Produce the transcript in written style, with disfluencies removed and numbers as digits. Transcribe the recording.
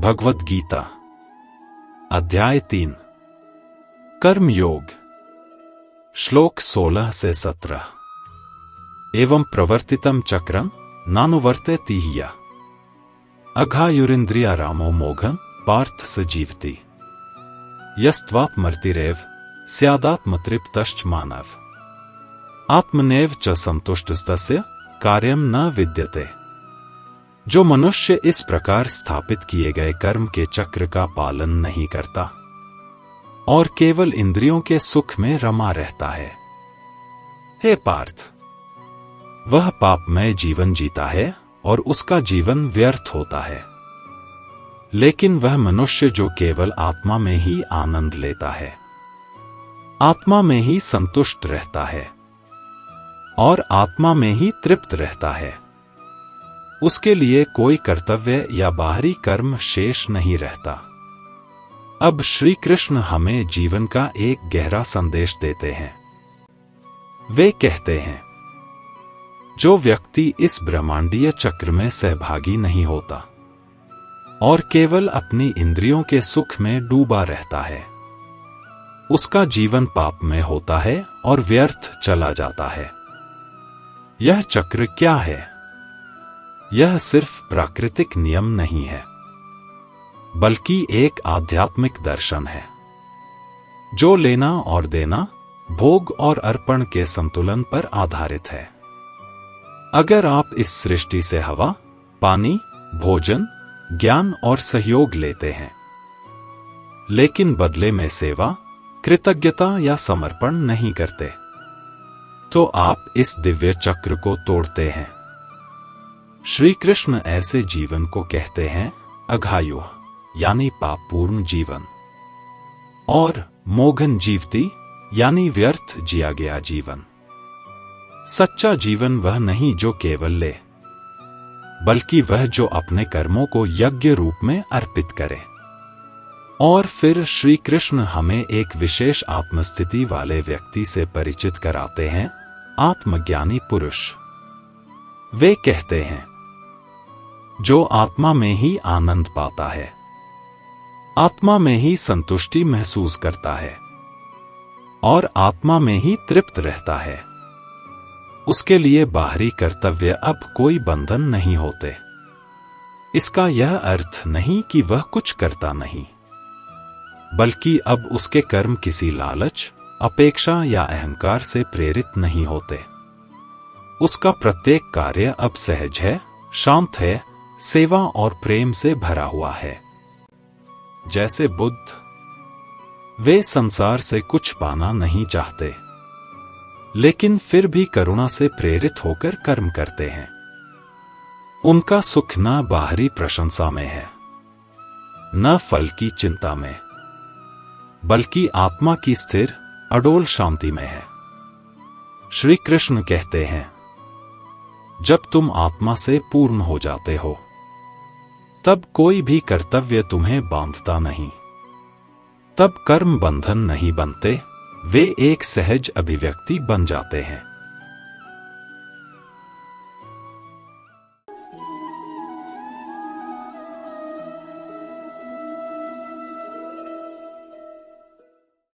भगवद गीता अध्याय 3 कर्म योग श्लोक 16 से 17। एवं प्रवर्तितम चक्रम नानुवर्तयति ह्य अघायुरिन्द्रियारामो मोघम पार्थ स जीवति यस्त्वात्मर्तिरेव स्यादात्मतृप्तश्च मानव आत्मनेव च संतुष्टस्तस्य कार्यम न विद्यते। जो मनुष्य इस प्रकार स्थापित किए गए कर्म के चक्र का पालन नहीं करता और केवल इंद्रियों के सुख में रमा रहता है, हे पार्थ, वह पापमय जीवन जीता है और उसका जीवन व्यर्थ होता है। लेकिन वह मनुष्य जो केवल आत्मा में ही आनंद लेता है, आत्मा में ही संतुष्ट रहता है और आत्मा में ही तृप्त रहता है, उसके लिए कोई कर्तव्य या बाहरी कर्म शेष नहीं रहता। अब श्री कृष्ण हमें जीवन का एक गहरा संदेश देते हैं। वे कहते हैं, जो व्यक्ति इस ब्रह्मांडीय चक्र में सहभागी नहीं होता और केवल अपनी इंद्रियों के सुख में डूबा रहता है, उसका जीवन पाप में होता है और व्यर्थ चला जाता है। यह चक्र क्या है? यह सिर्फ प्राकृतिक नियम नहीं है, बल्कि एक आध्यात्मिक दर्शन है जो लेना और देना, भोग और अर्पण के संतुलन पर आधारित है। अगर आप इस सृष्टि से हवा, पानी, भोजन, ज्ञान और सहयोग लेते हैं, लेकिन बदले में सेवा, कृतज्ञता या समर्पण नहीं करते, तो आप इस दिव्य चक्र को तोड़ते हैं। श्री कृष्ण ऐसे जीवन को कहते हैं अघायु, यानी पापपूर्ण जीवन, और मोघन जीवति, यानी व्यर्थ जिया गया जीवन। सच्चा जीवन वह नहीं जो केवल ले, बल्कि वह जो अपने कर्मों को यज्ञ रूप में अर्पित करे। और फिर श्री कृष्ण हमें एक विशेष आत्मस्थिति वाले व्यक्ति से परिचित कराते हैं, आत्मज्ञानी पुरुष। वे कहते हैं, जो आत्मा में ही आनंद पाता है, आत्मा में ही संतुष्टि महसूस करता है और आत्मा में ही तृप्त रहता है, उसके लिए बाहरी कर्तव्य अब कोई बंधन नहीं होते। इसका यह अर्थ नहीं कि वह कुछ करता नहीं, बल्कि अब उसके कर्म किसी लालच, अपेक्षा या अहंकार से प्रेरित नहीं होते। उसका प्रत्येक कार्य अब सहज है, शांत है, सेवा और प्रेम से भरा हुआ है। जैसे बुद्ध, वे संसार से कुछ पाना नहीं चाहते, लेकिन फिर भी करुणा से प्रेरित होकर कर्म करते हैं। उनका सुख न बाहरी प्रशंसा में है, न फल की चिंता में, बल्कि आत्मा की स्थिर, अडोल शांति में है। श्री कृष्ण कहते हैं, जब तुम आत्मा से पूर्ण हो जाते हो, तब कोई भी कर्तव्य तुम्हें बांधता नहीं, तब कर्म बंधन नहीं बनते, वे एक सहज अभिव्यक्ति बन जाते हैं।